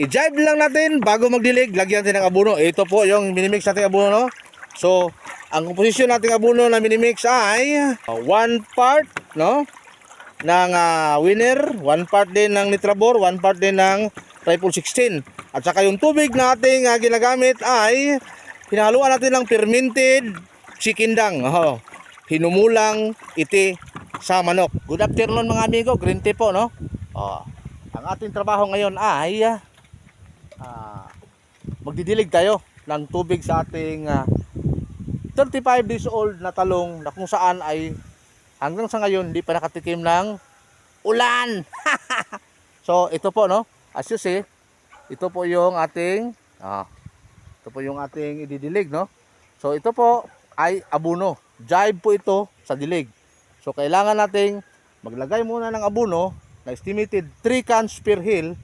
i-jive lang natin bago magdilig. Lagyan natin ng abono. Ito po yung minimix natin abono, no? So, ang komposisyon nating abono na minimix ay 1 part, no? Ng winner, 1 part din ng Nitrabor, 1 part din ng Triple 16. At saka yung tubig na ating ginagamit ay hinahaluan natin ng fermented chicken dang. Hinumulang iti sa manok. Good afternoon mga amigo, green tea po, no? Ang ating trabaho ngayon ay magdidilig tayo ng tubig sa ating 35 days old na talong na kung saan ay hanggang sa ngayon hindi pa nakatikim ng ulan. So ito po, no, as you see, ito po yung ating ididilig, no. So ito po ay abono, jive po ito sa dilig. So kailangan nating maglagay muna ng abono na estimated 3 cans per hill,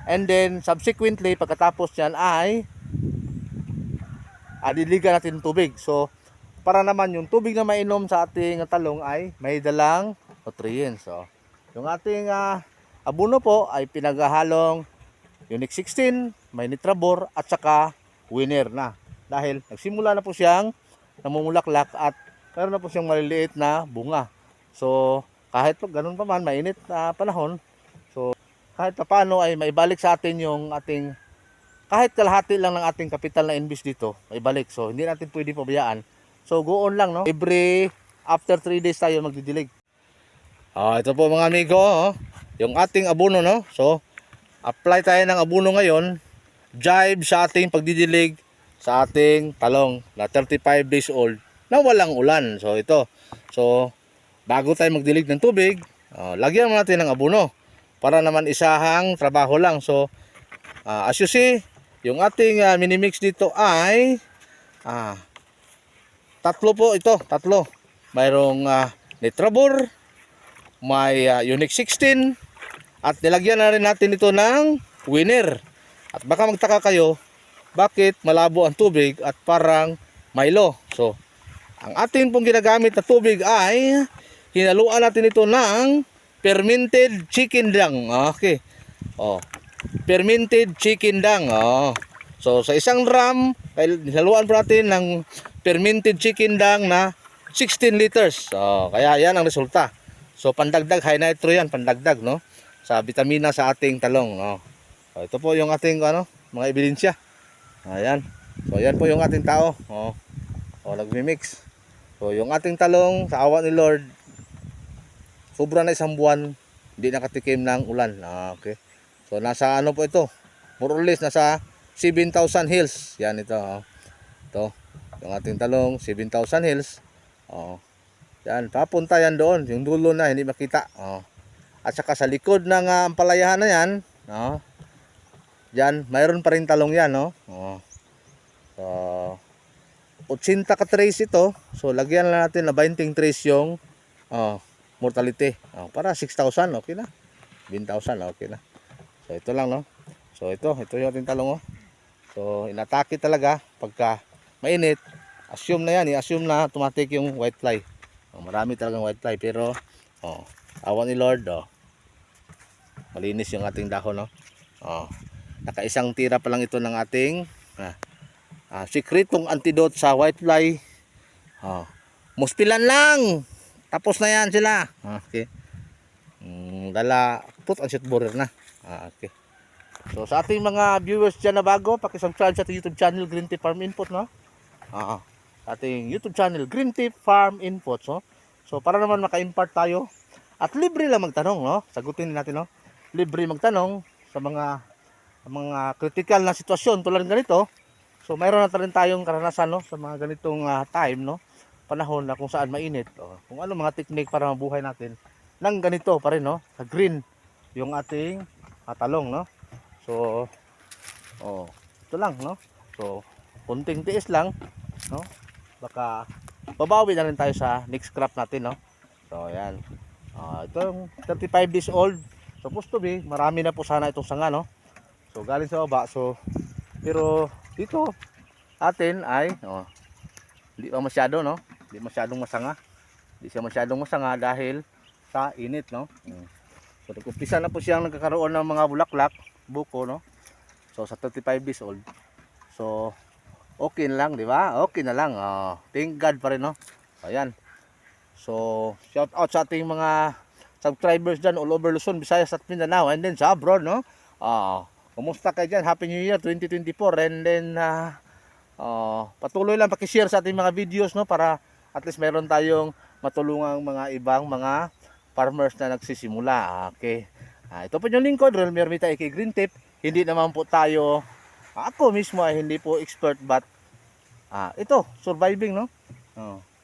and then subsequently pagkatapos yan ay diligan natin ng tubig. So para naman yung tubig na mainom sa ating talong ay may dalang nutrients. So yung ating abono po ay pinaghahalong Unique 16, may Nitrabor at saka winner na. Dahil nagsimula na po siyang namumulaklak at meron na po siyang maliliit na bunga. So kahit po ganun pa man, mainit na panahon, so kahit pa paano ay maibalik sa atin yung ating kahit kalahati lang ng ating kapital na invest dito, maibalik. So hindi natin pwede pabayaan. So go on lang, no? Every after 3 days tayo magdidilig. Ito po mga amigo, yung ating abono, no? So apply tayo ng abono ngayon, jive sa ating pagdidilig sa ating talong na 35 days old na walang ulan. So ito. So bago tayo magdilig ng tubig, lagyan natin ng abono para naman isahang trabaho lang. So as you see, yung ating minimix dito ay tatlo po ito, tatlo. Mayroong Nitrabor, may Unique 16, at nilagyan na rin natin ito ng winner. At baka magtaka kayo, bakit malabo ang tubig at parang Milo? So ang ating pong ginagamit na tubig ay hinaluan natin ito ng fermented chicken dang. Okay. Fermented chicken dang. So sa isang drum, hinaluan po natin ng fermented chicken dang na 16 liters. Kaya yan ang resulta. So pandagdag, high nitro yan, pandagdag, no, sa vitamina sa ating talong. So ito po yung ating mga ebidensya. Ayan. So yan po yung ating tao. Nagmi-mix. So yung ating talong sa awa ni Lord, sobra na isang buwan hindi nakatikim ng ulan. Okay. So nasa po ito? More or less nasa 7,000 hills. Yan ito. Ito. Yung ating talong 7,000 hills. Yan, papunta yan doon, yung dulo na hindi makita. At saka sa likod ng ampalayahan na yan, diyan mayroon pa rin talong yan, no. So 80 ka trace ito. So lagyan lang natin na 20 trace yung mortality. Para 6,000 okay na. 10,000 okay na. So ito lang, no. So ito yung ating talong, So inatake talaga pagka mainit. Assume na yan, i-assume na automatic yung white fly. Marami talagang white fly, pero awa ni Lord, malinis yung ating dahon, no. Nakaisang tira pa lang ito ng ating sikretong antidote sa white fly. Muspilan lang, tapos na yan sila. Okay. Dala put ang shoot borer na. Okay. So sa ating mga viewers dyan na bago, pakisubscribe sa ating YouTube channel Green Tea Farm Input, no. Ating YouTube channel Green Tea Farm Input, so para naman maka-impart tayo at libre lang magtanong, no. Sagutin natin, no. Libre magtanong sa mga critical na sitwasyon tulad ng ganito. So mayroon na rin tayong karanasan, no, sa mga ganitong time, no, panahon na kung saan mainit, kung ano mga technique para mabuhay natin ng ganito pa rin, no, sa green yung ating talong, no. So ito lang, no. So kunting tiis lang, no, baka babawi na rin tayo sa next crop natin, no. So ayan, ito yung 35 days old, supposed to be marami na po sana itong sanga, no. So galing sa baba. So pero dito atin ay hindi pa masyado, no, hindi masyadong masanga, hindi siya masyadong masanga dahil sa init, no. So nag-umpisa na po siyang nagkakaroon ng mga bulaklak, buko, no. So sa 35 days old. So okay na lang, di ba? Okay na lang. Thank God pa rin, no? Ayan. So shout out sa ating mga subscribers dyan all over Luzon, Visayas at Mindanao, and then sa abroad, no? Kumusta kayo dyan? Happy New Year 2024. And then patuloy lang paki-share sa ating mga videos, no, para at least meron tayong matulungang mga ibang mga farmers na nagsisimula. Okay. Ito po yung lingkod, Rolmer Mita aka Green Tip. Hindi naman po tayo, ako mismo ay hindi po expert, but ito, surviving, no?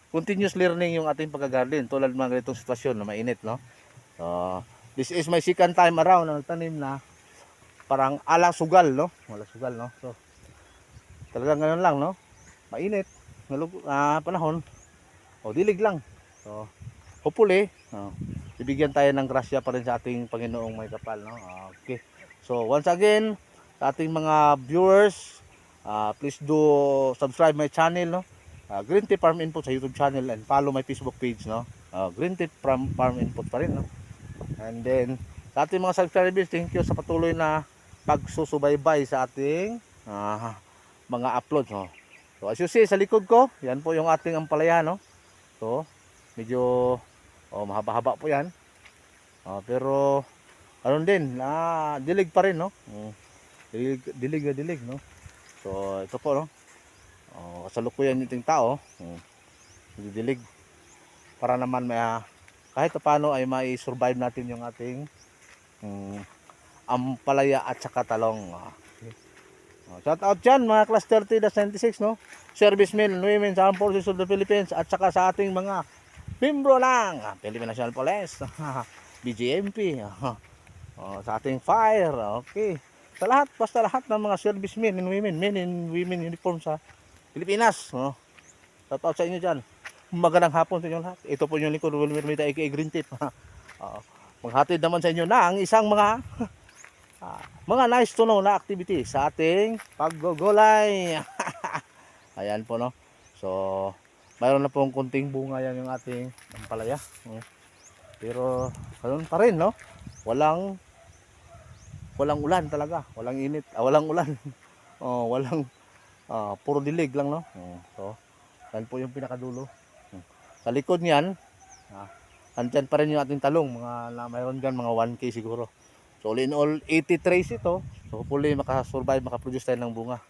Continuous learning yung ating paggagarden tulad ng mga ganitong sitwasyon na mainit, no? This is my second time around na nagtanim na parang ala sugal, no? Wala sugal, no? So talagang ganun lang, no? Mainit, panahon, dilig lang. So hopefully, bibigyan tayo ng grasya pa rin sa ating Panginoong may kapal, no? Okay. So once again, sa ating mga viewers, please do subscribe my channel, no? Green Tea Farm Input sa YouTube channel, and follow my Facebook page, no? Green Tea Farm Input pa rin, no? And then sa ating mga subscribers, thank you sa patuloy na pagsusubaybay sa ating mga upload, no? So as you see sa likod ko, yan po yung ating ampalaya, no? So medyo mahaba-haba po yan, pero ano din, dilig pa rin, no? Dilig, no? So ito po, no? Kasalukuyan yung ting tao, dilig para naman may kahit paano ay mai-survive natin yung ating ampalaya at saka talong. Shout out dyan mga class 30-96, no? Servicemen and women sa Armed Forces of the Philippines, at saka sa ating mga membro ng Philippine National Police, BGMP, sa ating fire. Okay, sa lahat, basta lahat ng mga servicemen and women, men and women uniform sa Pilipinas, no? Shout out sa inyo dyan. Magandang hapon sa inyo lahat. Ito po yung lingkod, Rolmer Mita aka Green Tip. Maghatid naman sa inyo na ang isang mga nice to know na activity sa ating paggugulay. Ayan po, no? So mayroon na pong kunting bunga yan yung ating ampalaya, pero ganoon pa rin, no? Walang ulan talaga, walang init, walang ulan. Walang puro dilig lang, no? So yan po yung pinakadulo. Sa likod niyan, andyan pa rin yung ating talong, mayroon dyan mga 1K siguro. So all in all 80 trays ito. So hopefully makasurvive, makaproduce tayo ng bunga.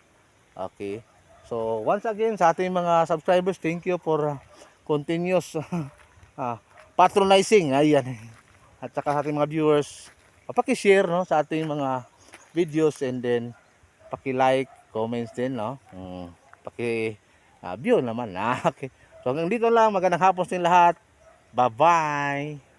Okay. So once again sa ating mga subscribers, thank you for continuous patronizing. Ayan. At saka sa ating mga viewers, paki-share, no, sa ating mga videos, and then paki-like, comments din, no. Paki-view naman. Okay. So hanggang dito lang, magandang hapon sa lahat. Bye-bye.